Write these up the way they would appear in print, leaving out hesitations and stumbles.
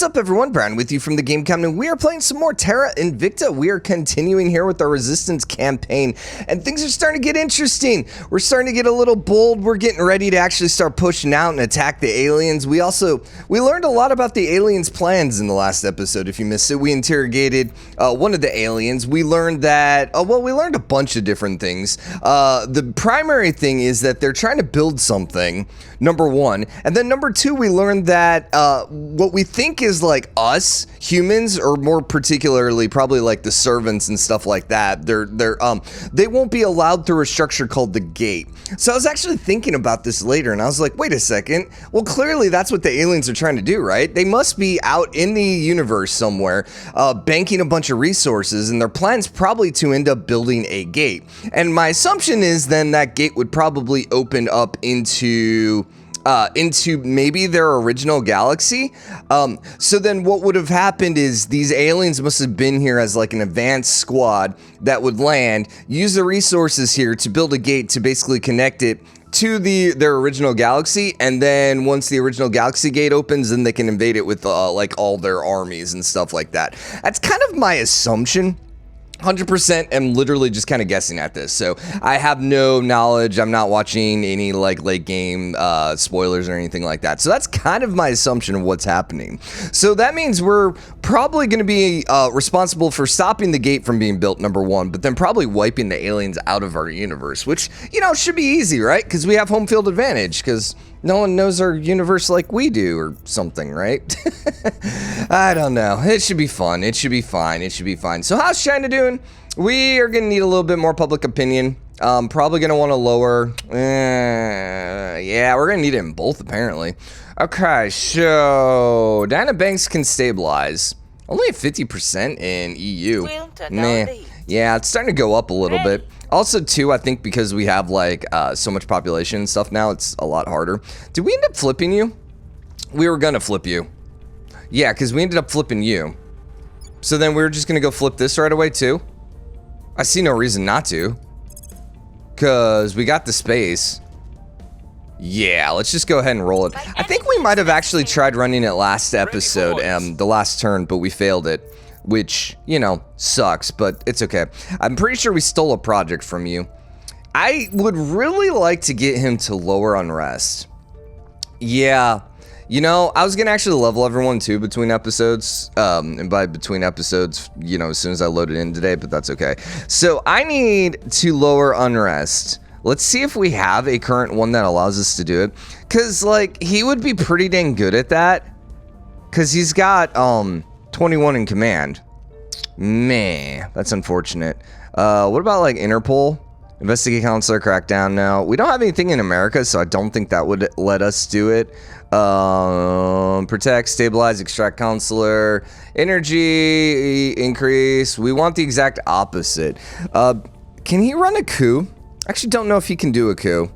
What's up everyone, Brian with you from TheGameCommon, and we are playing some more Terra Invicta. We are continuing here with our Resistance campaign, and things are starting to get interesting. We're starting to get a little bold. We're getting ready to actually start pushing out and attack the aliens. We learned a lot about the aliens' plans in the last episode. If you missed it, we interrogated one of the aliens. We learned that, we learned a bunch of different things. The primary thing is that they're trying to build something, number one, and then number two, we learned that what we think is like us humans, or more particularly probably like the servants and stuff like that, they won't be allowed through a structure called the gate. So I was actually thinking about this later, and I was like, wait a second, well clearly that's what the aliens are trying to do, right? They must be out in the universe somewhere banking a bunch of resources, and their plan's probably to end up building a gate. And my assumption is then that gate would probably open up into maybe their original galaxy. So then what would have happened is these aliens must have been here as like an advanced squad that would land, use the resources here to build a gate to basically connect it to their original galaxy, and then once the original galaxy gate opens, then they can invade it with like all their armies and stuff like that. That's kind of my assumption. 100% am literally just kind of guessing at this, so I have no knowledge. I'm not watching any like late game spoilers or anything like that, so that's kind of my assumption of what's happening. So that means we're probably going to be responsible for stopping the gate from being built, number one, but then probably wiping the aliens out of our universe, which, you know, should be easy, right? Because we have home field advantage, because no one knows our universe like we do or something, right? I don't know. It should be fun. It should be fine. It should be fine. So how's China doing? We are going to need a little bit more public opinion. Probably going to want to lower. Yeah, we're going to need it in both, apparently. Okay, so Dana Banks can stabilize. Only at 50% in EU. Nah. Yeah, it's starting to go up a little bit. Also, too, I think because we have, like, so much population and stuff now, it's a lot harder. Did we end up flipping you? We were gonna flip you. Yeah, because we ended up flipping you. So then we were just gonna go flip this right away, too? I see no reason not to. Because we got the space. Yeah, let's just go ahead and roll it. I think we might have actually tried running it last episode, the last turn, but we failed it. Which, you know, sucks, but it's okay. I'm pretty sure we stole a project from you. I would really like to get him to lower unrest. Yeah, you know, I was gonna actually level everyone too between episodes, and by between episodes, you know, as soon as I load it in today, but that's okay. So I need to lower unrest. Let's see if we have a current one that allows us to do it, because, like, he would be pretty dang good at that, because he's got, 21 in command. Man, that's unfortunate. What about like Interpol? Investigate counselor, crackdown now. We don't have anything in America, so I don't think that would let us do it. Protect, stabilize, extract counselor, energy increase. We want the exact opposite. Can he run a coup? I actually don't know if he can do a coup.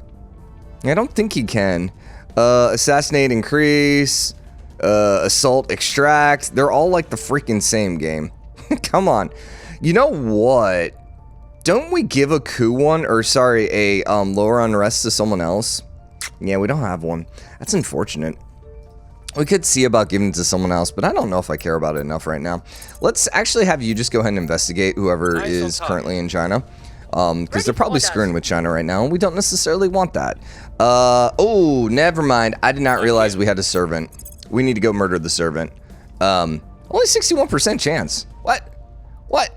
I don't think he can. Assassinate, increase. Assault, extract. They're all like the freaking same game. Come on. You know what? Don't we give a coup one, or sorry, a lower unrest to someone else? Yeah, we don't have one. That's unfortunate. We could see about giving it to someone else, but I don't know if I care about it enough right now. Let's actually have you just go ahead and investigate whoever is currently in China. Because they're probably screwing with China right now, and we don't necessarily want that. Oh, never mind. I did not realize we had a servant. We need to go murder the servant. Only 61% chance. What? What?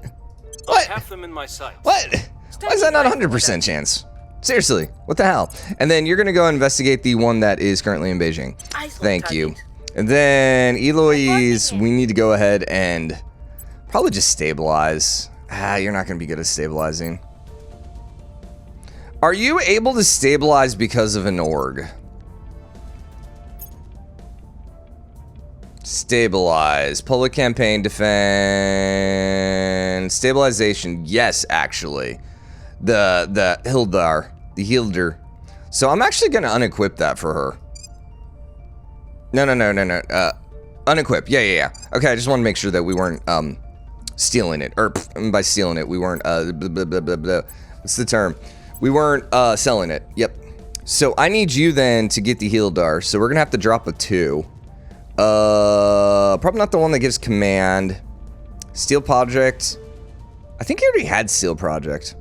What? I have them in my sight. What? Why is that not 100% chance? Seriously, what the hell? And then you're gonna go investigate the one that is currently in Beijing. Thank you. And then Eloise, we need to go ahead and probably just stabilize. You're not gonna be good at stabilizing. Are you able to stabilize because of an org? Stabilize. Public campaign defense. Stabilization. Yes, actually. The Hildar. The Hilder. So I'm actually going to unequip that for her. No. Unequip. Yeah. Okay, I just want to make sure that we weren't stealing it. Or by stealing it, we weren't what's the term? We weren't selling it. Yep. So I need you then to get the Hildar. So we're going to have to drop a 2. Probably not the one that gives command. Steel Project. I think he already had Steel Project.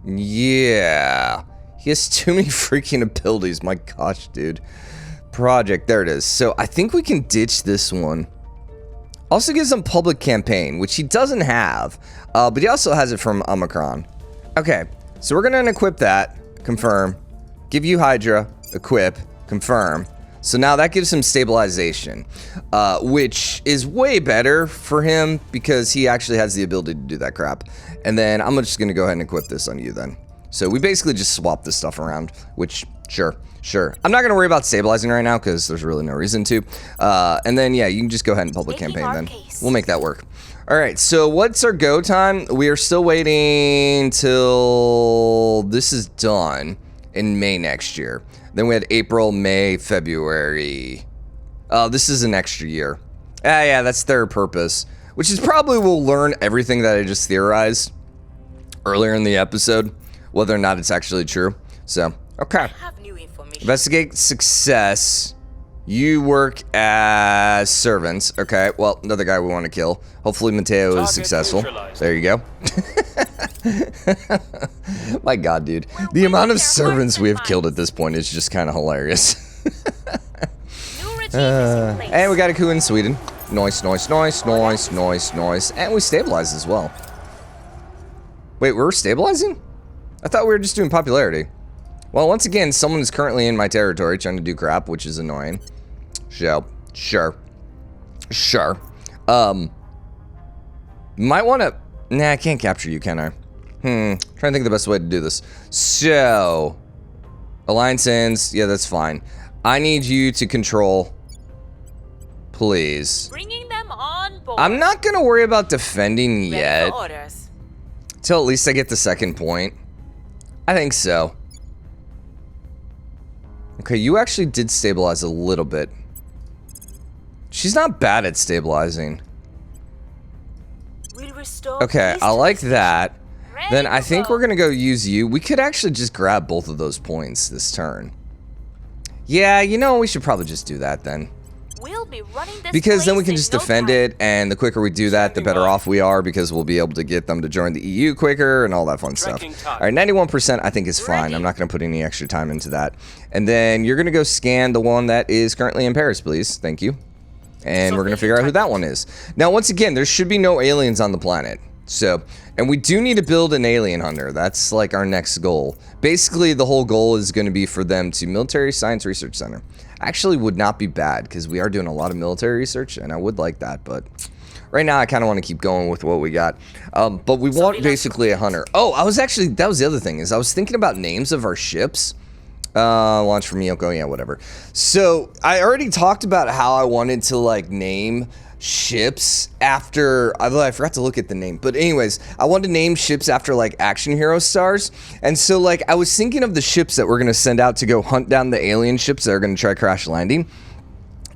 Yeah. He has too many freaking abilities. My gosh, dude. Project. There it is. So I think we can ditch this one. Also gives him public campaign, which he doesn't have. But he also has it from Omicron. Okay. So we're going to unequip that. Confirm. Give you Hydra. Equip. Confirm. So now that gives him stabilization, which is way better for him because he actually has the ability to do that crap. And then I'm just going to go ahead and equip this on you then. So we basically just swap this stuff around, which, sure. I'm not going to worry about stabilizing right now because there's really no reason to. And then, yeah, you can just go ahead and public campaign then. We'll make that work. All right, so what's our go time? We are still waiting till this is done in May next year. Then we had April, May, February. Oh, this is an extra year. Yeah, that's their purpose. Which is probably we'll learn everything that I just theorized earlier in the episode, whether or not it's actually true. So, okay. I have new information. Investigate success. You work as servants. Okay, well, another guy we want to kill. Hopefully Mateo is successful. There you go. My god, dude. The amount of servants we have killed at this point is just kind of hilarious. And we got a coup in Sweden. Nice. And we stabilized as well. Wait, we're stabilizing? I thought we were just doing popularity. Well, once again, someone is currently in my territory trying to do crap, which is annoying. Sure. Might want to... Nah, I can't capture you, can I? Trying to think of the best way to do this. So... Alliance ends. Yeah, that's fine. I need you to control... Please. Bringing them on board. I'm not going to worry about defending yet. Ready for orders. Till at least I get the second point. I think so. Okay, you actually did stabilize a little bit. She's not bad at stabilizing. We'll restore Okay, I like that. Ready Then I to think go. we're gonna go use you. We could actually just grab both of those points this turn. Yeah, you know, we should probably just do that then. We'll be running this Because then we place can in just no defend time. it, and the quicker we do that, the better off we are, because we'll be able to get them to join the EU quicker and all that fun stuff. All right, 91% I think is fine. I'm not going to put any extra time into that. And then you're going to go scan the one that is currently in Paris, please. Thank you. And we're going to figure out who that one is. Now, once again, there should be no aliens on the planet. So, and we do need to build an alien hunter. That's like our next goal. Basically, the whole goal is going to be for them to Military Science Research Center. Actually would not be bad because we are doing a lot of military research and I would like that, but right now I kind of want to keep going with what we got. But we want basically a hunter. Oh, that was the other thing is I was thinking about names of our ships. Launch from Miyoko, yeah, whatever. So I already talked about how I wanted to like name ships after, although I forgot to look at the name, but anyways, I wanted to name ships after like action hero stars. And so like I was thinking of the ships that we're going to send out to go hunt down the alien ships that are going to try crash landing.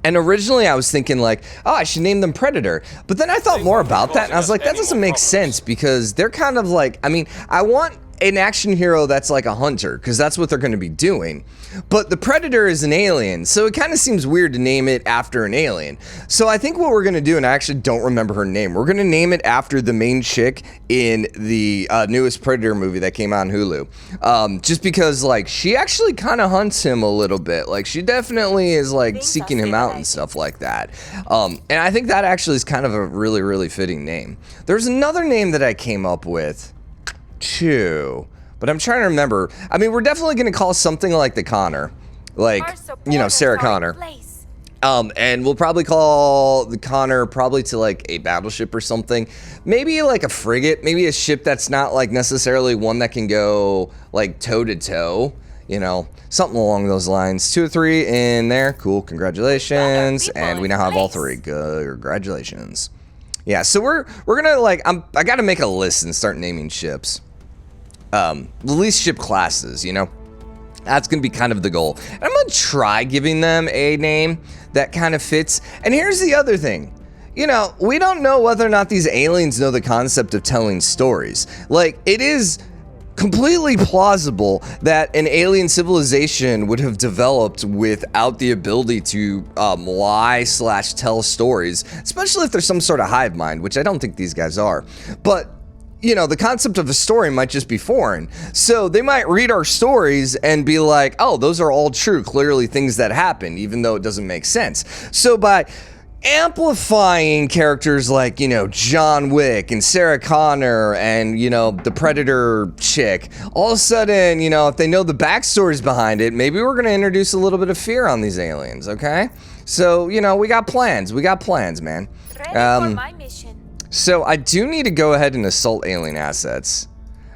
And originally I was thinking like, oh, I should name them Predator. But then I thought more about that and I was like, that doesn't make sense because they're kind of like, I mean, I want an action hero that's like a hunter because that's what they're going to be doing. But the Predator is an alien, so it kind of seems weird to name it after an alien. So I think what we're going to do, and I actually don't remember her name, we're going to name it after the main chick in the newest Predator movie that came out on Hulu. Just because like she actually kind of hunts him a little bit. Like she definitely is like seeking him out and stuff like that. And I think that actually is kind of a really, really fitting name. There's another name that I came up with too, but I'm trying to remember. I mean, we're definitely going to call something like the Connor, like, you know, Sarah Connor. And we'll probably call the Connor probably to like a battleship or something. Maybe like a frigate, maybe a ship that's not like necessarily one that can go like toe to toe, you know, something along those lines. 2 or 3 in there. Cool. Congratulations. And we now have all 3. Good. Congratulations. Yeah. So we're going to like, I got to make a list and start naming ships. The least ship classes, you know, that's going to be kind of the goal. And I'm going to try giving them a name that kind of fits. And here's the other thing. You know, we don't know whether or not these aliens know the concept of telling stories. Like, it is completely plausible that an alien civilization would have developed without the ability to lie/tell stories, especially if there's some sort of hive mind, which I don't think these guys are. But you know, the concept of a story might just be foreign. So they might read our stories and be like, oh, those are all true, clearly things that happen, even though it doesn't make sense. So by amplifying characters like, you know, John Wick and Sarah Connor and, you know, the Predator chick, all of a sudden, you know, if they know the backstories behind it, maybe we're going to introduce a little bit of fear on these aliens, okay? So, you know, we got plans, man. Ready for my mission. So I do need to go ahead and assault alien assets.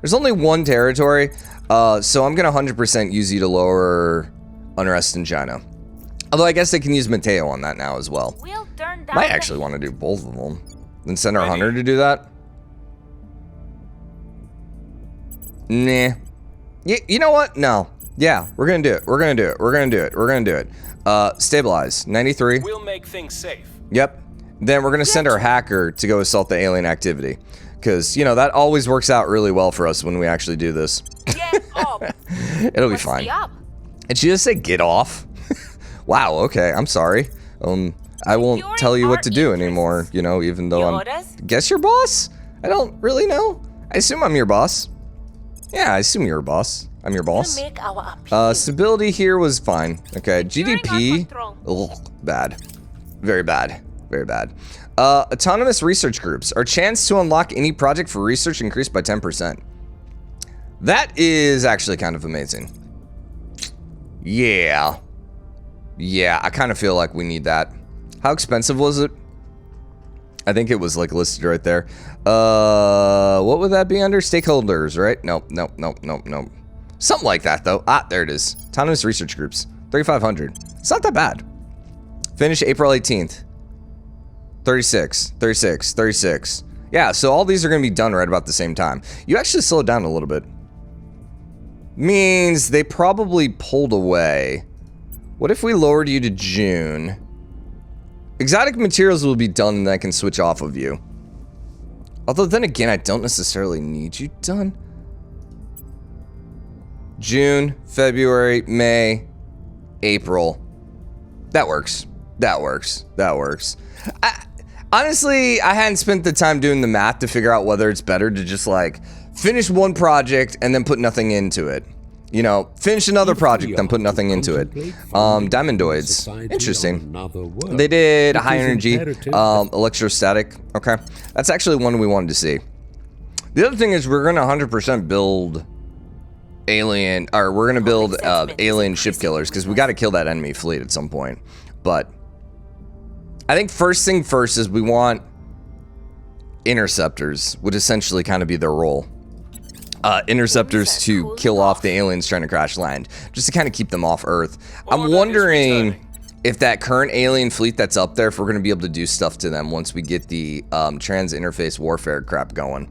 There's only one territory, so I'm gonna 100% use you to lower unrest in China. Although I guess they can use Mateo on that now as well. We'll turn down Might actually want to do both of them. Then send our hunter to do that. Nah. You know what? No. Yeah, we're gonna do it. We're gonna do it. Stabilize. 93. We'll make things safe. Yep. Then we're going to send our hacker to go assault the alien activity. Because, you know, that always works out really well for us when we actually do this. Get up. It'll be fine. And she just say, get off? Wow, okay, I'm sorry. I won't tell you what to do anymore, you know, even though Guess your boss? I don't really know. I assume I'm your boss. Yeah, I assume you're a boss. I'm your boss. Stability here was fine. Okay, GDP. Ugh, bad. Very bad. Very bad. Autonomous research groups. Our chance to unlock any project for research increased by 10%. That is actually kind of amazing. Yeah. Yeah, I kind of feel like we need that. How expensive was it? I think it was like listed right there. What would that be under? Stakeholders, right? Nope. Something like that though. Ah, there it is. Autonomous research groups. 3,500. It's not that bad. Finish April 18th. 36. Yeah, so all these are going to be done right about the same time. You actually slowed down a little bit. Means they probably pulled away. What if we lowered you to June? Exotic materials will be done and I can switch off of you. Although then again, I don't necessarily need you done. June, February, May, April. That works. Honestly, I hadn't spent the time doing the math to figure out whether it's better to just like finish one project and then put nothing into it. You know, finish another project, then put nothing into it. Diamondoids. Interesting. They did high energy, electrostatic. Okay. That's actually one we wanted to see. The other thing is we're going to 100% build alien, or we're going to build alien ship killers because we got to kill that enemy fleet at some point. But I think first thing first is we want interceptors, would essentially kind of be their role. Interceptors to kill off the aliens trying to crash land, just to kind of keep them off Earth. I'm wondering if that current alien fleet that's up there, if we're going to be able to do stuff to them once we get the trans-interface warfare crap going.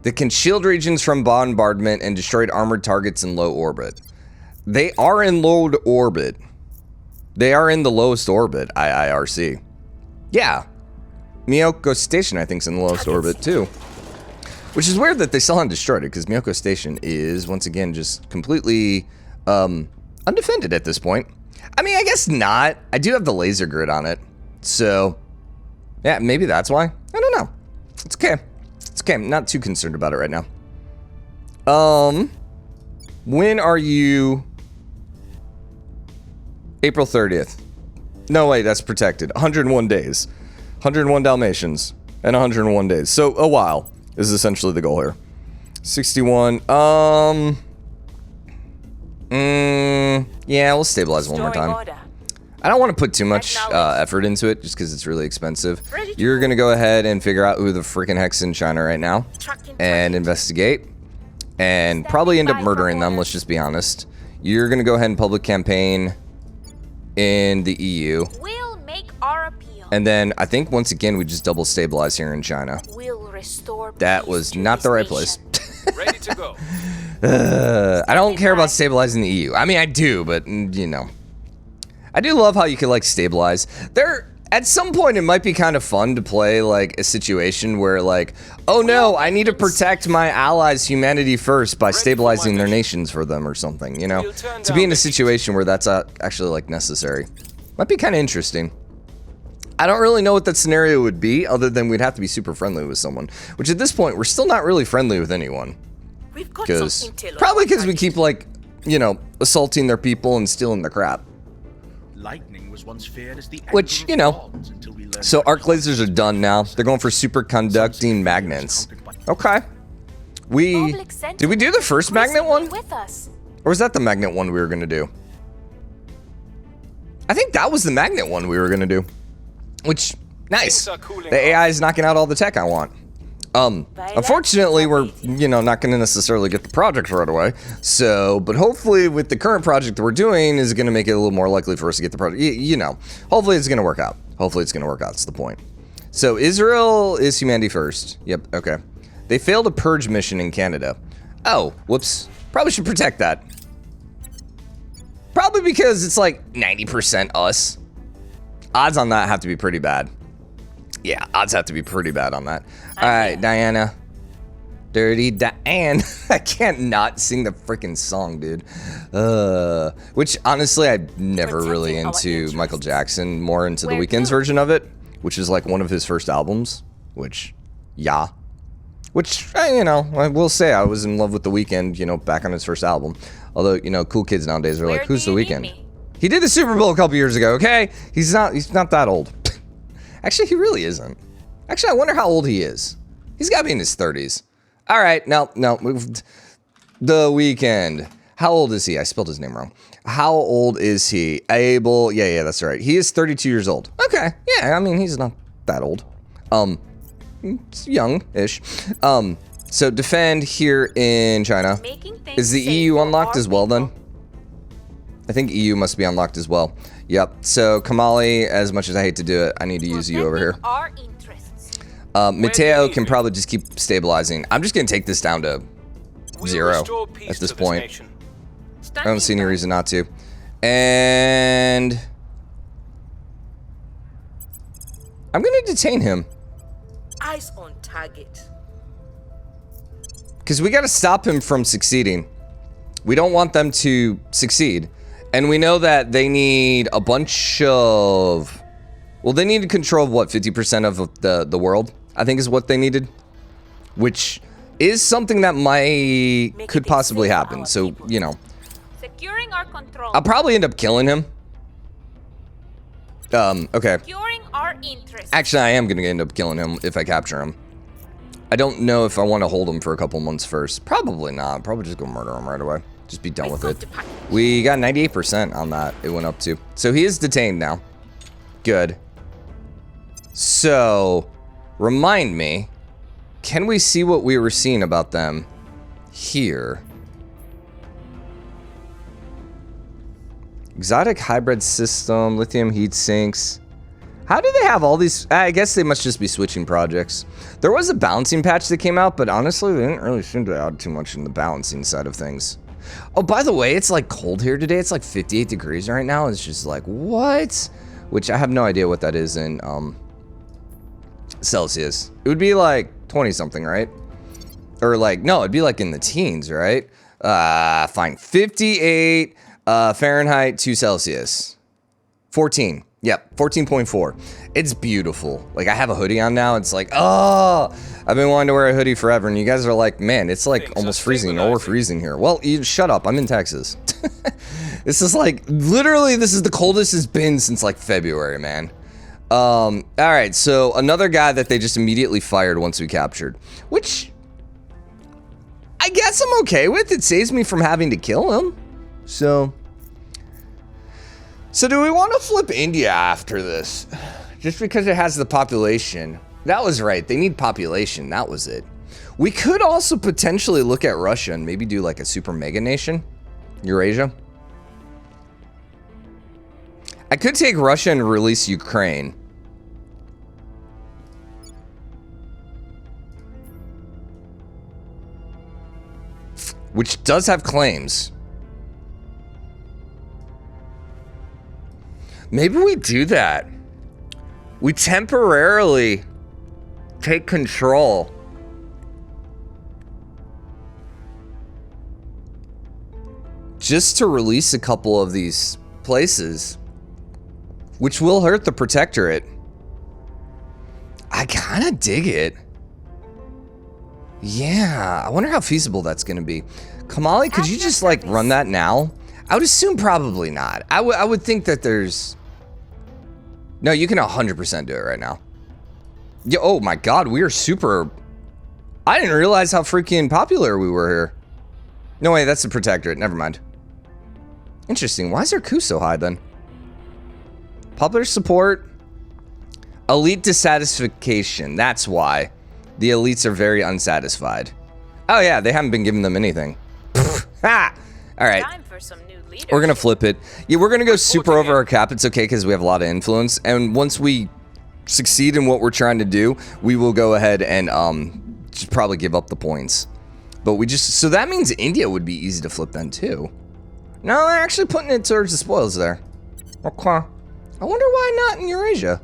That can shield regions from bombardment and destroy armored targets in low orbit. They are in low orbit. They are in the lowest orbit, IIRC. Yeah. Miyoko Station, I think, is in the lowest orbit, too. Which is weird that they still haven't destroyed it, because Miyoko Station is, once again, just completely undefended at this point. I mean, I guess not. I do have the laser grid on it. So, yeah, maybe that's why. I don't know. It's okay. It's okay. I'm not too concerned about it right now. When are you... April 30th. No, wait, that's protected. 101 days. 101 Dalmatians. And 101 days. So, a while is essentially the goal here. 61. Yeah, we'll stabilize one more time. I don't want to put too much effort into it, just because it's really expensive. You're going to go ahead and figure out who the freaking heck's in China right now. And investigate. And probably end up murdering them, let's just be honest. You're going to go ahead and public campaign in the EU. We'll make our appeal. And then I think once again we just double stabilize here in China. We'll restore that was not the right place. Ready to go. I don't care about stabilizing the EU. I mean, I do, but you know. I do love how you can like stabilize. They're At some point, it might be kind of fun to play like a situation where like, oh no, I need to protect my allies' humanity first by stabilizing their nations for them or something, you know? To be in a situation where that's actually like necessary. Might be kind of interesting. I don't really know what that scenario would be, other than we'd have to be super friendly with someone. Which at this point, we're still not really friendly with anyone. Because probably because we keep like, you know, assaulting their people and stealing their crap. Lightning was once feared as the which, you know, so arc lasers are done now. They're going for superconducting magnets. Okay. Did we do the first magnet one? Or was that the magnet one we were gonna do? I think that was the magnet one we were gonna do. Which, nice. The AI is knocking out all the tech I want. Unfortunately, we're, you know, not gonna necessarily get the project right away. So, but hopefully with the current project that we're doing is gonna make it a little more likely for us to get the project. You know, hopefully it's gonna work out. Hopefully it's gonna work out, that's the point. So Israel is humanity first. Yep, okay. They failed a purge mission in Canada. Oh, whoops. Probably should protect that. Probably because it's like 90% us. Odds on that have to be pretty bad. Yeah, odds have to be pretty bad on that. All right, Diana. Dirty Diane. I can't not sing the freaking song, dude. Which, honestly, I'm never really into Michael Jackson. More into The Weeknd's version of it, which is like one of his first albums. Which, yeah. Which, you know, I will say I was in love with The Weeknd, you know, back on his first album. Although, you know, cool kids nowadays are like, who's The Weeknd? He did the Super Bowl a couple years ago, okay? He's not that old. Actually, he really isn't. Actually, I wonder how old he is. He's got to be in his 30s. All right, no. The Weeknd. How old is he? I spelled his name wrong. How old is he? Abel. Yeah, that's right. He is 32 years old. Okay. Yeah, I mean, he's not that old. It's young-ish. So defend here in China. Is the EU unlocked as well then? I think EU must be unlocked as well. Yep. So Kamali, as much as I hate to do it, I need to use you over here. Mateo can probably just keep stabilizing. I'm just gonna take this down to 0 at this point. I don't see any reason not to. And I'm gonna detain him. Eyes on target. Because we gotta stop him from succeeding. We don't want them to succeed. And we know that they need a bunch of... Well, they need control of what, 50% of the world, I think is what they needed. Which is something that could possibly happen. So, you know. Securing our control. I'll probably end up killing him. Okay. Securing our interests. Actually, I am going to end up killing him if I capture him. I don't know if I want to hold him for a couple months first. Probably not. Probably just go murder him right away. Just be done with it. We got 98% on that. It went up to. So he is detained now. Good. So, remind me, can we see what we were seeing about them here? Exotic hybrid system, lithium heat sinks. How do they have all these? I guess they must just be switching projects. There was a balancing patch that came out, but honestly, they didn't really seem to add too much in the balancing side of things. Oh, by the way, it's like cold here today. It's like 58 degrees right now. It's just like, what? Which I have no idea what that is in Celsius. It would be like 20 something, right? Or like, no, it'd be like in the teens, right? Fine. 58 Fahrenheit to Celsius. 14. Yep, 14.4. It's beautiful. Like, I have a hoodie on now. It's like, oh, I've been wanting to wear a hoodie forever. And you guys are like, man, it's like almost freezing or freezing here. Well, you shut up. I'm in Texas. This is like, literally, this is the coldest it's been since like February, man. All right, so another guy that they just immediately fired once we captured, which I guess I'm okay with. It saves me from having to kill him. So do we want to flip India after this? Just because it has the population. That was right. They need population. That was it. We could also potentially look at Russia and maybe do like a super mega nation. Eurasia. I could take Russia and release Ukraine. Which does have claims. Maybe we do that. We temporarily take control. Just to release a couple of these places, which will hurt the Protectorate. I kind of dig it. Yeah, I wonder how feasible that's going to be. Kamali, could you just like run that now? I would assume probably not. I would think that there's... No, you can 100% do it right now. Yeah, oh my god, we are super... I didn't realize how freaking popular we were here. No way, that's the Protectorate. Never mind. Interesting. Why is their coup so high then? Popular support. Elite dissatisfaction. That's why. The elites are very unsatisfied. Oh yeah, they haven't been giving them anything. Ha! Alright. Time for some new leaders. We're gonna flip it. Yeah, we're gonna go super over our cap. It's okay because we have a lot of influence. And once we succeed in what we're trying to do, we will go ahead and just probably give up the points. But we just... So that means India would be easy to flip then too. No, they're actually putting it towards the spoils there. Okay. I wonder why not in Eurasia.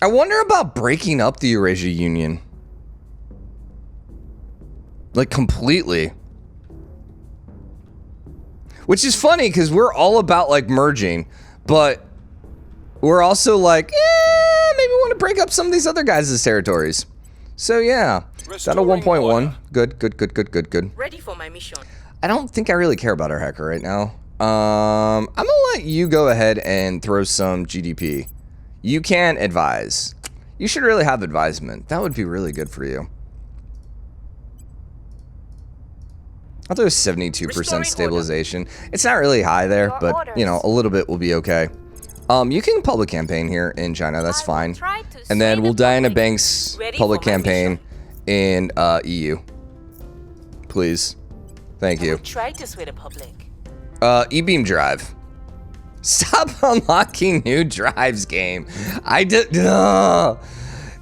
I wonder about breaking up the Eurasia Union. Like, completely. Which is funny, because we're all about, like, merging. But we're also like, maybe we want to break up some of these other guys' territories. So, yeah. That'll 1.1. Good. Ready for my mission. I don't think I really care about our hacker right now. I'm gonna let you go ahead and throw some GDP. You can advise. You should really have advisement. That would be really good for you. I'll do a 72% stabilization. It's not really high there, but, you know, a little bit will be okay. You can public campaign here in China, that's fine. And then we'll Diana Banks public campaign in EU. Please. Thank you. Try to sway the public. E-beam drive. Stop unlocking new drives, game. I did.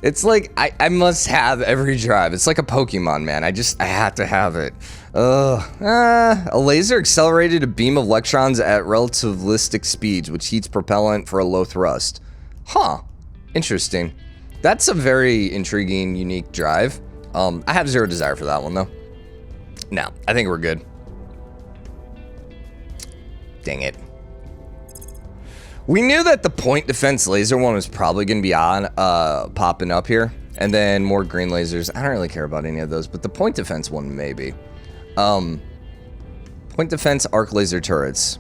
It's like I must have every drive. It's like a Pokemon, man. I have to have it. A laser accelerated a beam of electrons at relativistic speeds, which heats propellant for a low thrust. Huh. Interesting. That's a very intriguing, unique drive. I have zero desire for that one though. No, I think we're good. Dang it. We knew that the point defense laser one was probably going to be on, popping up here. And then more green lasers. I don't really care about any of those, but the point defense one maybe. Point defense arc laser turrets.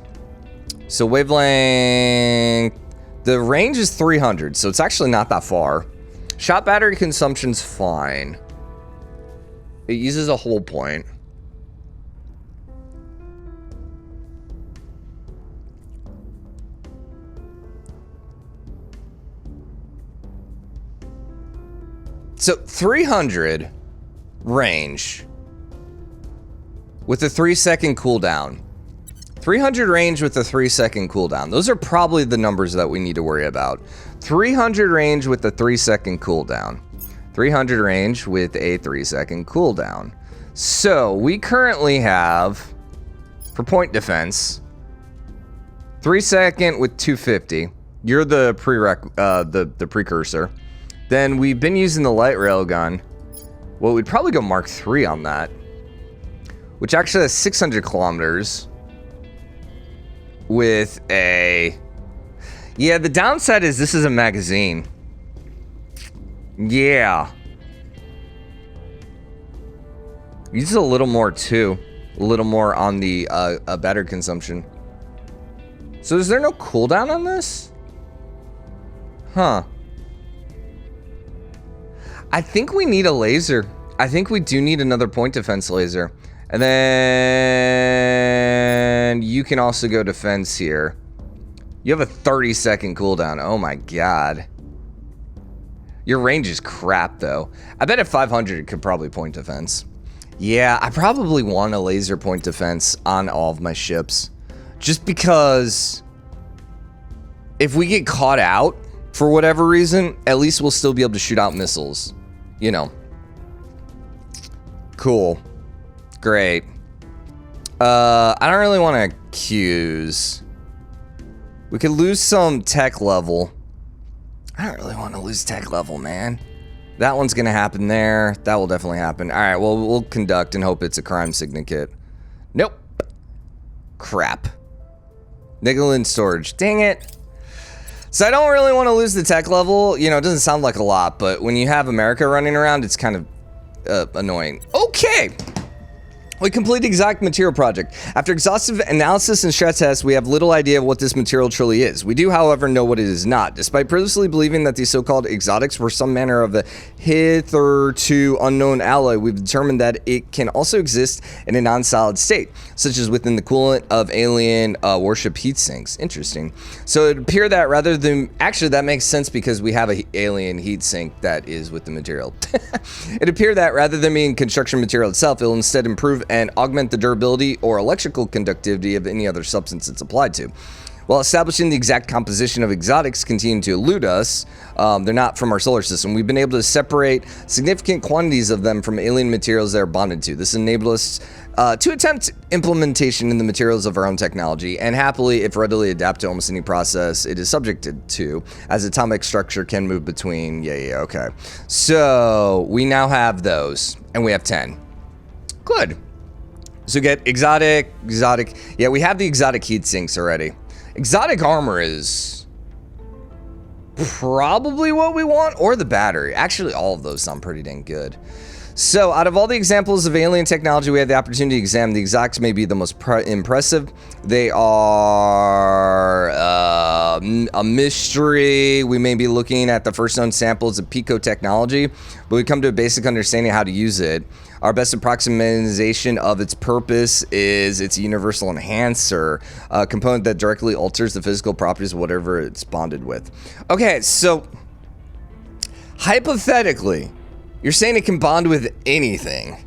So wavelength, the range is 300, so it's actually not that far. Shot battery consumption's fine. It uses a whole point. So 300 range with a 3-second cooldown. 300 range with a 3-second cooldown. Those are probably the numbers that we need to worry about. 300 range with a 3-second cooldown. 300 range with a 3-second cooldown. So we currently have, for point defense, 3-second with 250. You're the the precursor. Then we've been using the light railgun. Well, we'd probably go Mark III on that, which actually has 600 kilometers with a... Yeah, the downside is this is a magazine. Yeah. Uses a little more too. A little more on the battery consumption. So is there no cooldown on this? Huh. I think we need a laser. I think we do need another point defense laser. And then you can also go defense here. You have a 30-second cooldown. Oh my god. Your range is crap though. I bet at 500 it could probably point defense. Yeah, I probably want a laser point defense on all of my ships. Just because if we get caught out for whatever reason, at least we'll still be able to shoot out missiles. You know. Cool. Great. I don't really want to accuse. We could lose some tech level. I don't really want to lose tech level, man. That one's going to happen there. That will definitely happen. All right, well, we'll conduct and hope it's a crime syndicate. Nope. Crap. Nickel in storage. Dang it. So I don't really want to lose the tech level. You know, it doesn't sound like a lot, but when you have America running around, it's kind of annoying. Okay. We complete the exotic material project. After exhaustive analysis and stress tests, we have little idea of what this material truly is. We do, however, know what it is not. Despite previously believing that these so-called exotics were some manner of a hitherto unknown alloy, we've determined that it can also exist in a non-solid state, such as within the coolant of alien warship heat sinks. Interesting. So it appeared that rather than... Actually, that makes sense because we have an alien heat sink that is with the material. It appeared that rather than being construction material itself, it will instead improve and augment the durability or electrical conductivity of any other substance it's applied to. While establishing the exact composition of exotics continue to elude us, they're not from our solar system, we've been able to separate significant quantities of them from alien materials they are bonded to. This enabled us to attempt implementation in the materials of our own technology, and happily, if readily adapt to almost any process it is subjected to, as atomic structure can move between. Okay. So, we now have those, and we have 10. Good. So get exotic. Yeah, we have the exotic heat sinks already. Exotic armor is probably what we want, or the battery. Actually, all of those sound pretty dang good. So, out of all the examples of alien technology we had the opportunity to examine, the exotics may be the most impressive. They are a mystery. We may be looking at the first known samples of pico technology, but we come to a basic understanding of how to use it. Our best approximation of its purpose is its universal enhancer, a component that directly alters the physical properties of whatever it's bonded with. Okay, so hypothetically, you're saying it can bond with anything.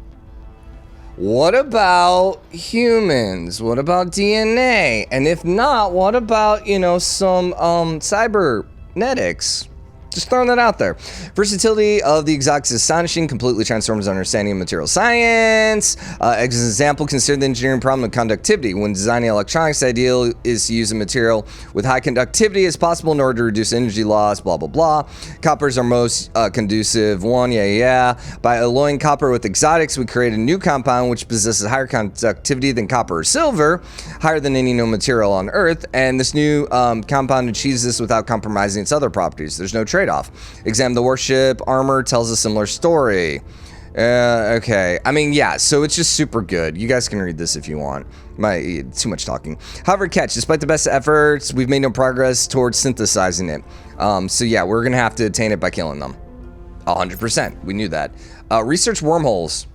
What about humans? What about DNA? And if not, what about, you know, some cybernetics? Just throwing that out there. Versatility of the exotics is astonishing, completely transforms our understanding of material science. As an example, consider the engineering problem of conductivity. When designing electronics, the ideal is to use a material with high conductivity as possible in order to reduce energy loss, blah, blah, blah. Copper is our most conducive one, By alloying copper with exotics, we create a new compound which possesses higher conductivity than copper or silver, higher than any known material on Earth, and this new compound achieves this without compromising its other properties. There's no trade-off. Examine the warship armor tells a similar story. Okay. I mean, yeah, so it's just super good. You guys can read this if you want. Too much talking. However, catch, despite the best efforts, we've made no progress towards synthesizing it. So yeah, we're gonna have to attain it by killing them. 100%. We knew that. Research wormholes.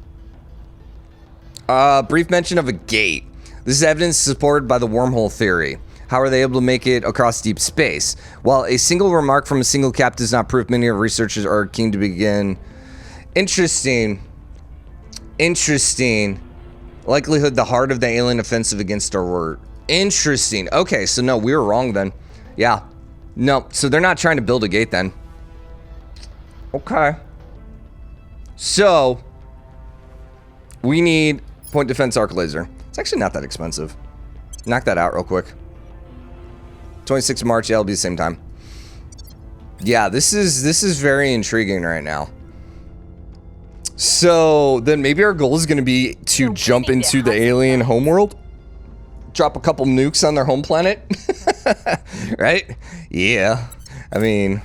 Brief mention of a gate. This is evidence supported by the wormhole theory. How are they able to make it across deep space? While a single remark from a single cap does not prove, many of researchers are keen to begin. Interesting. Likelihood the heart of the alien offensive against our word. Interesting. Okay, so no, we were wrong then. Yeah. No, so they're not trying to build a gate then. Okay. So, we need point defense arc laser. It's actually not that expensive. Knock that out real quick. 26th of March, yeah, it'll be the same time. Yeah, this is very intriguing right now. So then maybe our goal is going to be to jump into the alien homeworld, drop a couple nukes on their home planet, right? Yeah, I mean,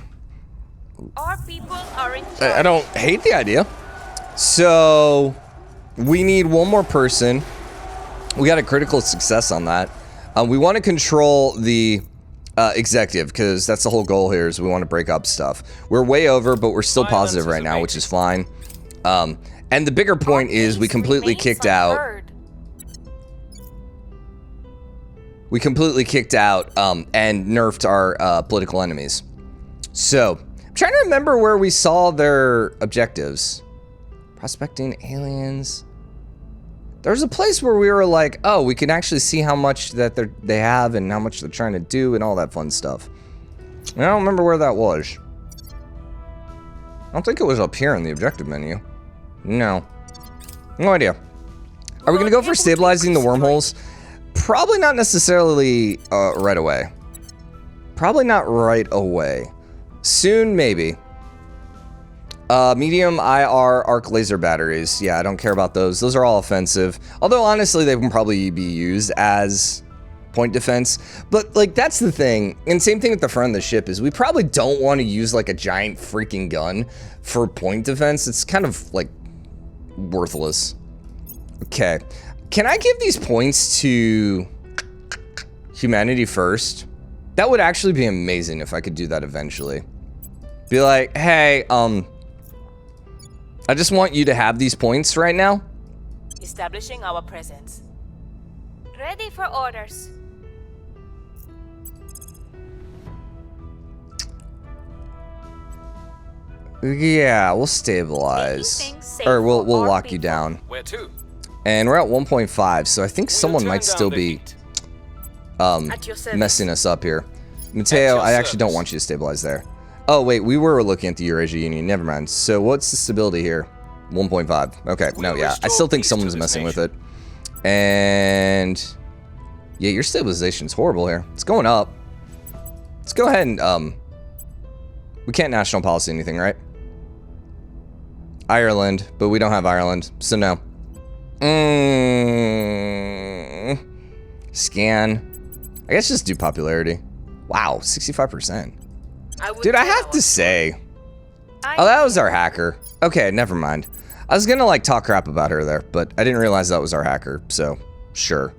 Our people are in charge. I don't hate the idea. So we need one more person. We got a critical success on that. We want to control the executive, because that's the whole goal here, is we want to break up stuff. We're way over, but we're still positive right now, which is fine. And the bigger point is we completely kicked out. We completely kicked out and nerfed our political enemies. So, I'm trying to remember where we saw their objectives. Prospecting aliens. There's a place where we were like, oh, we can actually see how much that they have and how much they're trying to do and all that fun stuff. And I don't remember where that was. I don't think it was up here in the objective menu. No. No idea. Are we going to go for stabilizing the wormholes? Probably not necessarily right away. Probably not right away. Soon, maybe. Medium IR arc laser batteries. Yeah, I don't care about those. Those are all offensive. Although, honestly, they can probably be used as point defense. But, like, that's the thing. And same thing with the front of the ship is we probably don't want to use, like, a giant freaking gun for point defense. It's kind of, like, worthless. Okay. Can I give these points to humanity first? That would actually be amazing if I could do that eventually. Be like, hey, I just want you to have these points right now. Establishing our presence. Ready for orders. Yeah, we'll stabilize. Making things safe Or we'll for our lock you people. down. Where to? And we're at 1.5, so I think someone We'll might turn still down the be heat. At your service. messing us up here. Mateo, your I actually don't service. want you to stabilize there. Oh, wait, we were looking at the Eurasia Union. Never mind. So what's the stability here? 1.5. Okay, We no, will yeah. I restore still think peace to someone's this messing with nation. it. And yeah, your stabilization's horrible here. It's going up. Let's go ahead and, we can't national policy anything, right? Ireland, but we don't have Ireland, so no. Scan. I guess just do popularity. Wow, 65%. Dude, I have to say. Oh, that was our hacker. Okay, never mind. I was gonna like talk crap about her there, but I didn't realize that was our hacker, so sure.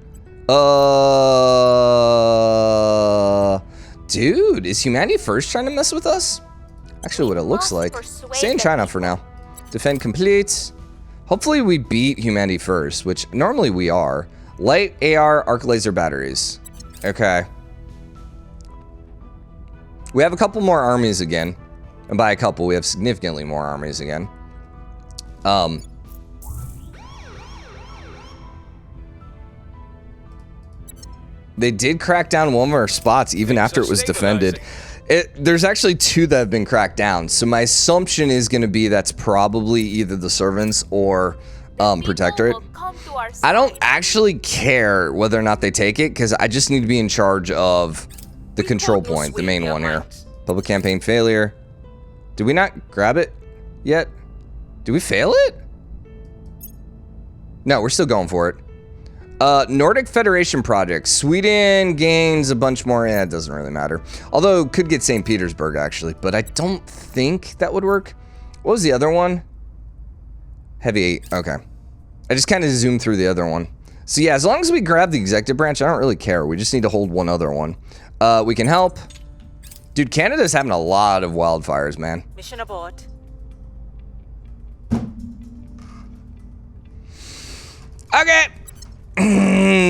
Dude, is humanity first trying to mess with us? Actually, what it looks like. Stay in China for now. Defend complete. Hopefully we beat humanity first, which normally we are. Light AR arc laser batteries. Okay. We have a couple more armies again. And by a couple, we have significantly more armies again. They did crack down one of our spots even after it was defended. There's actually 2 that have been cracked down. So my assumption is going to be that's probably either the servants or protectorate. I don't actually care whether or not they take it because I just need to be in charge of the control point, the main one here. Public campaign failure. Did we not grab it yet? Did we fail it? No, we're still going for it. Nordic Federation project. Sweden gains a bunch more. Yeah, it doesn't really matter. Although, could get St. Petersburg, actually. But I don't think that would work. What was the other one? Heavy 8. Okay. I just kind of zoomed through the other one. So yeah, as long as we grab the executive branch, I don't really care. We just need to hold one other one. We can help. Dude, Canada's having a lot of wildfires, man. Mission abort. Okay.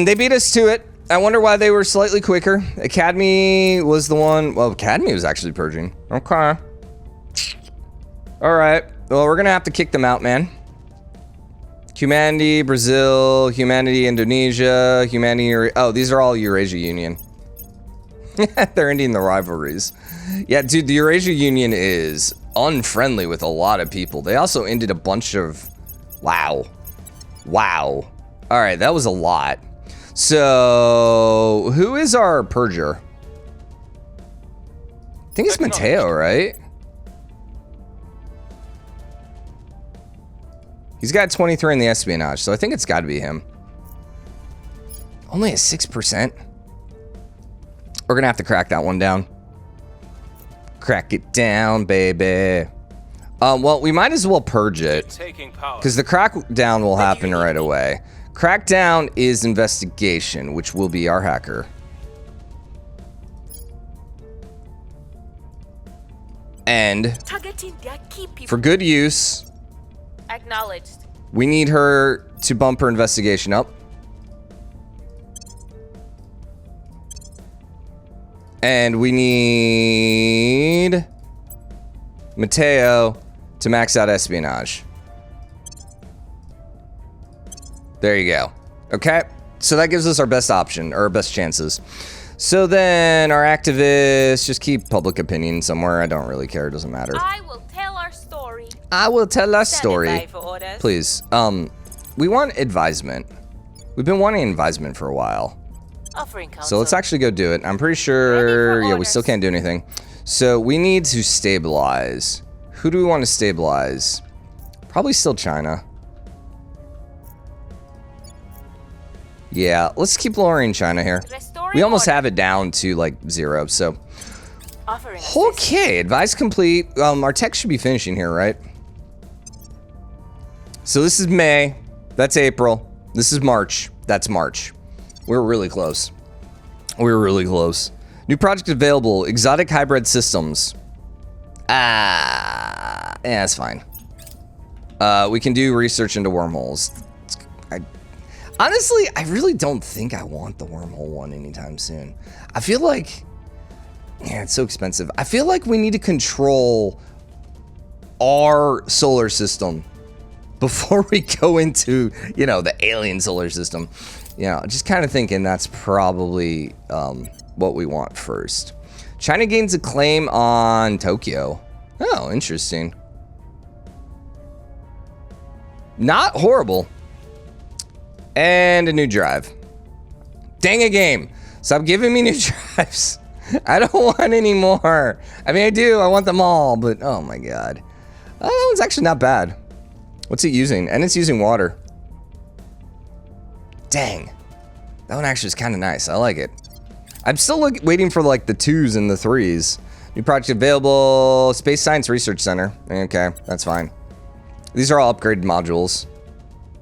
They beat us to it. I wonder why they were slightly quicker. Academy was the one. Well, Academy was actually purging. Okay. All right. Well, we're going to have to kick them out, man. Humanity, Brazil, Humanity, Indonesia, Humanity. Oh, these are all Eurasia Union. They're ending the rivalries. Yeah, dude, the Eurasia Union is unfriendly with a lot of people. They also ended a bunch of. Wow. Wow. All right, that was a lot. So, who is our purger? I think it's Mateo, right? He's got 23 in the espionage, so I think it's got to be him. Only a 6%. We're going to have to crack that one down. Crack it down, baby. Well, we might as well purge it. Because the crackdown will happen right away. Crackdown is investigation, which will be our hacker. And Targeting their key people. for good use, Acknowledged. we need her to bump her investigation up. And we need Mateo to max out espionage. There you go. Okay, so that gives us our best option, or our best chances. So then our activists just keep public opinion somewhere. I don't really care. It doesn't matter. I will tell our story. I will tell our Stand story. by for orders. Please. We want advisement. We've been wanting advisement for a while. Offering counsel. So let's actually go do it. I'm pretty sure, yeah, we still orders. can't do anything. So we need to stabilize. Who do we want to stabilize? Probably still China. Yeah, let's keep lowering China here. Restoring We almost order. have it down to like 0, so. Offering assistance. Okay, advice complete. Our tech should be finishing here, right? So this is May. That's April. This is March. That's March. We're really close. We're really close. New project available. Exotic hybrid systems. Yeah, that's fine. We can do research into wormholes. Honestly, I really don't think I want the wormhole one anytime soon. I feel like, yeah, it's so expensive. I feel like we need to control our solar system before we go into, you know, the alien solar system. You know, just kind of thinking that's probably what we want first. China gains a claim on Tokyo. Oh, interesting. Not horrible. And a new drive. Dang a game. Stop giving me new drives. I don't want any more. I mean, I do. I want them all, but oh my god. That one's actually not bad. What's it using? And it's using water. Dang. That one actually is kind of nice. I like it. I'm still waiting for like the 2s and the 3s. New project available. Space Science Research Center. Okay, that's fine. These are all upgraded modules.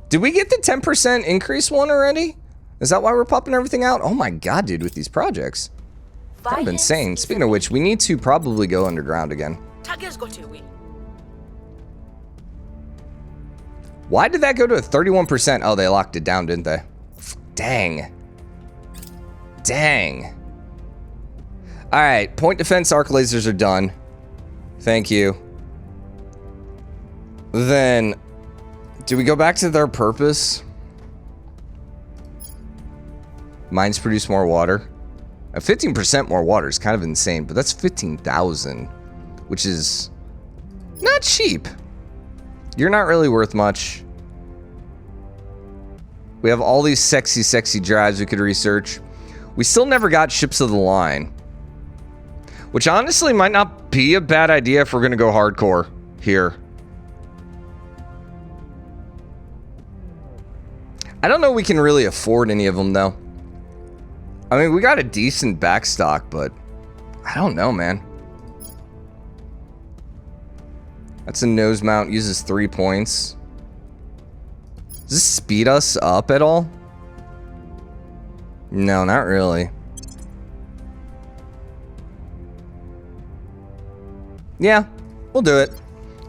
Did we get the 10% increase one already? Is that why we're popping everything out? Oh my god, dude, with these projects. Kind of Violence insane. is Speaking of which, we need to probably go underground again. Tiger's got your way. Why did that go to a 31%? Oh, they locked it down, didn't they? Dang. Dang. Alright, point defense arc lasers are done. Thank you. Then, do we go back to their purpose? Mines produce more water. 15% more water is kind of insane, but that's 15,000, which is not cheap. You're not really worth much. We have all these sexy, sexy drives we could research. We still never got ships of the line, which honestly might not be a bad idea if we're going to go hardcore here. I don't know we can really afford any of them, though. I mean, we got a decent backstock, but I don't know, man. That's a nose mount, uses 3 points. Does this speed us up at all? No, not really. Yeah, we'll do it.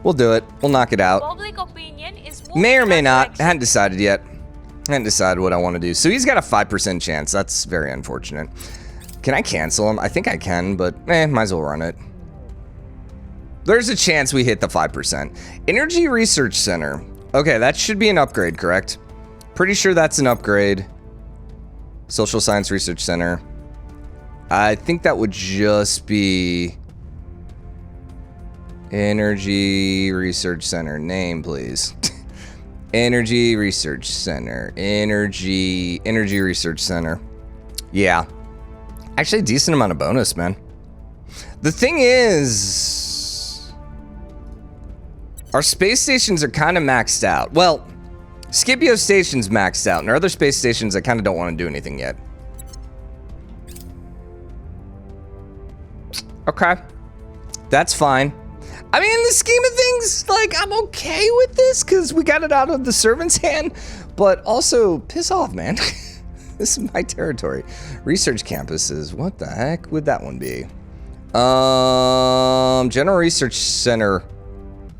We'll do it. We'll knock it out. Public opinion is moving May or in may that not. I direction. hadn't decided yet. I hadn't decided what I want to do. So he's got a 5% chance. That's very unfortunate. Can I cancel him? I think I can, but might as well run it. There's a chance we hit the 5%. Energy Research Center. Okay, that should be an upgrade, correct? Pretty sure that's an upgrade. Social Science Research Center. I think that would just be Energy Research Center. Name, please. Energy Research Center. Energy Research Center. Yeah. Actually, a decent amount of bonus, man. The thing is, our space stations are kind of maxed out. Well, Scipio Station's maxed out, and our other space stations, I kind of don't want to do anything yet. Okay. That's fine. I mean, in the scheme of things, like, I'm okay with this because we got it out of the servant's hand, but also, piss off, man. This is my territory. Research campuses, what the heck would that one be? General Research Center.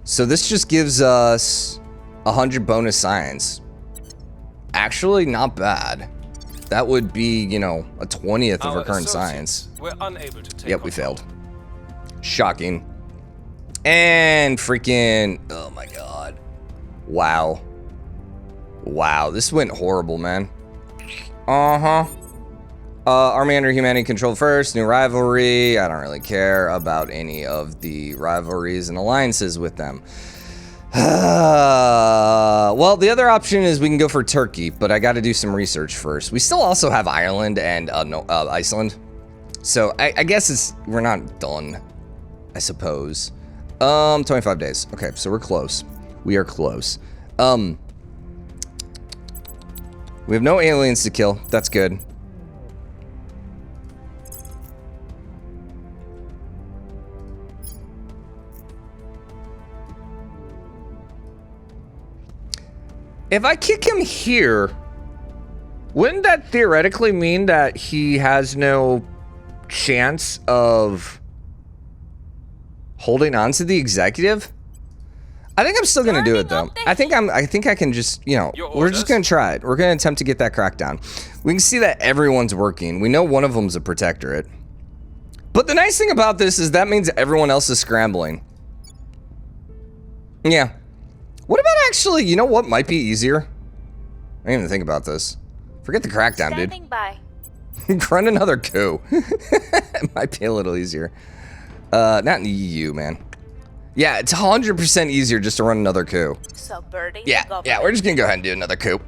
So this just gives us 100 bonus science. Actually, not bad. That would be, you know, a 20th of our current science. We're unable to take Yep, we control. failed. Shocking. And freaking, oh my god. Wow. Wow, this went horrible, man. Army under humanity control first, new rivalry. I don't really care about any of the rivalries and alliances with them. Well, the other option is we can go for Turkey, but I got to do some research first. We still also have Ireland and Iceland. So I guess we're not done, I suppose. 25 days. Okay, so we're close. We are close. We have no aliens to kill. That's good. If I kick him here, wouldn't that theoretically mean that he has no chance of holding on to the executive? I think I'm still gonna do it though. I think I can just, you know, we're just gonna try it. We're gonna attempt to get that crackdown. We can see that everyone's working. We know one of them's a protectorate. But the nice thing about this is that means everyone else is scrambling. Yeah. What about actually, you know what might be easier? I didn't even think about this. Forget the crackdown, dude. Standing by. Run another coup. It might be a little easier. Not in the EU, man. Yeah, it's 100% easier just to run another coup. Subverting Yeah, the government. yeah, we're just gonna go ahead and do another coup.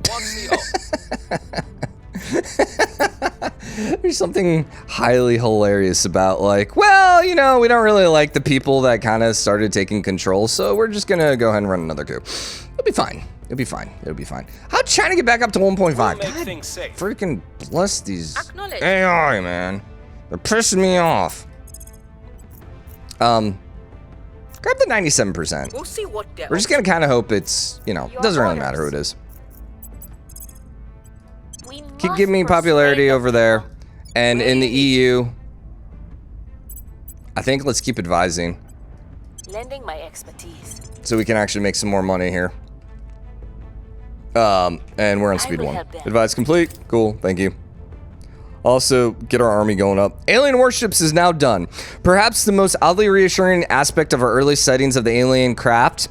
There's something highly hilarious about, like, well, you know, we don't really like the people that kind of started taking control, so we're just gonna go ahead and run another coup. It'll be fine. It'll be fine. It'll be fine. How'd China get back up to 1.5? Make God, things safe. freaking bless these Acknowledge. AI, man. They're pissing me off. Grab the 97%. We'll see what We're just gonna kind of hope it's, you know, it Your doesn't really orders. matter who it is. We Keep must giving me popularity persuade over the there. people. And in the EU, I think let's keep advising lending my expertise. so we can actually make some more money here. And we're on speed will 1. help them. Advice complete. Cool, thank you. Also, get our army going up. Alien warships is now done. Perhaps the most oddly reassuring aspect of our early sightings of the alien craft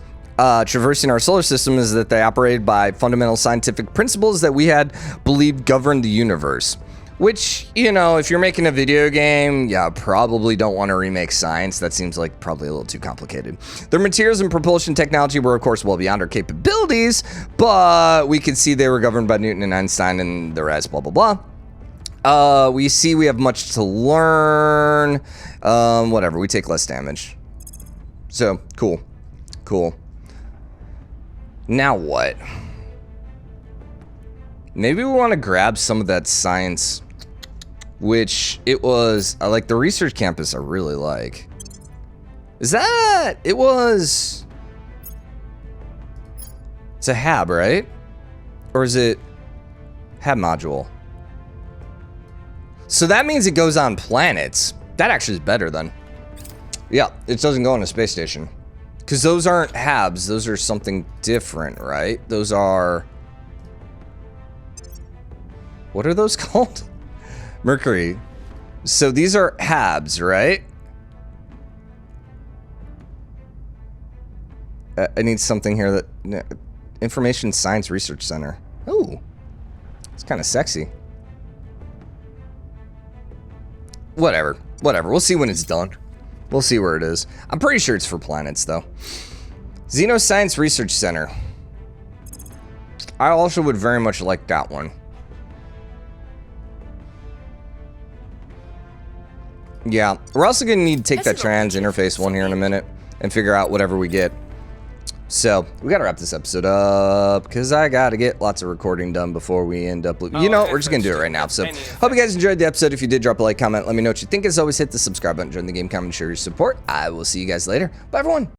traversing our solar system is that they operated by fundamental scientific principles that we had believed governed the universe. Which, you know, if you're making a video game, yeah, probably don't want to remake science. That seems like probably a little too complicated. Their materials and propulsion technology were, of course, well beyond our capabilities, but we could see they were governed by Newton and Einstein and the rest, blah, blah, blah. We see we have much to learn. Whatever, we take less damage. So, cool. Cool. Now what? Maybe we want to grab some of that science, which it was, like the research campus I really like. Is that, it was, it's a HAB, right? Or is it HAB module? So that means it goes on planets. That actually is better then. Yeah, it doesn't go on a space station. Because those aren't HABs, those are something different, right? Those are... What are those called? Mercury. So these are HABs, right? I need something here that... Information Science Research Center. Ooh. It's kind of sexy. Whatever. Whatever. We'll see when it's done. We'll see where it is. I'm pretty sure it's for planets, though. Xenoscience Research Center. I also would very much like that one. Yeah, we're also going to need to take that trans interface one here in a minute and figure out whatever we get. So, we got to wrap this episode up because I got to get lots of recording done before we end up... You know, we're just going to do it right now. So, hope you guys enjoyed the episode. If you did, drop a like, comment, let me know what you think. As always, hit the subscribe button, join the game, comment, share your support. I will see you guys later. Bye, everyone.